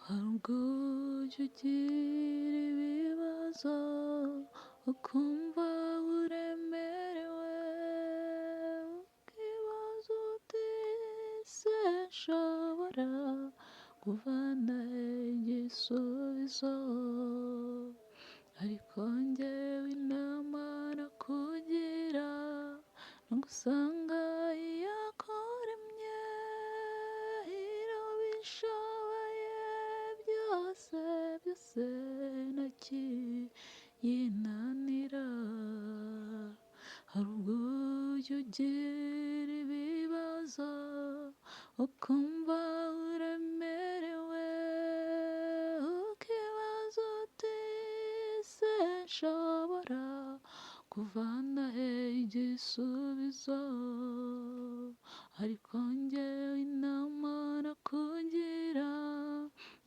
hari ubwo ujya ugira ibibazo ukumva uremerewe, ukibaza uti ese nshobora kuvana igisubizo, ariko njyewe inama nakugira ni ugusanga iyakuremye irabishoboye byose byose ntakiyinanira. Hari ubwo ujya ugira ibibazo ukumva uremerewe, ukibaza uti ese nshobora kuvana he igisubizo, ariko njyewe inama nakugira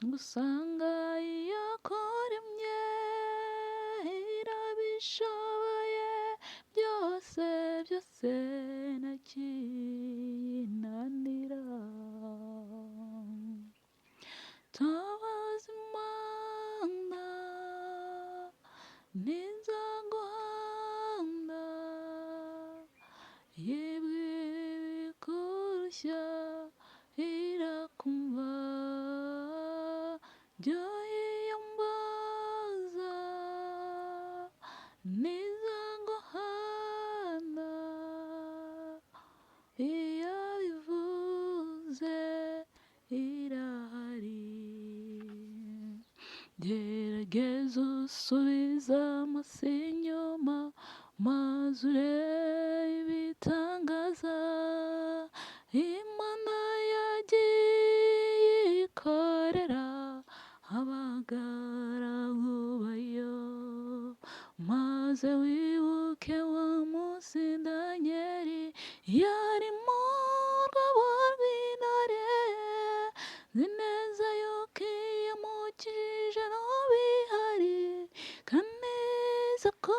ngo usanga iyakuremye irabishoboye byose byose ntakiyinanira. Tabaza Imana ntizaguhana, yibwira ibikurushya irakumva, jya uyiyambaza ntizaguhana, iyo bivuze irahari. Gerageza usubize amaso inyuma maze urebe ibitangaza Imana yagiye ikorera abagaragu bayo, maze wibuke wa munsi Danyeli yari mu rwobo rw'intare, nzi neza yuko iyo mukije n'ubihari, kandi neza ko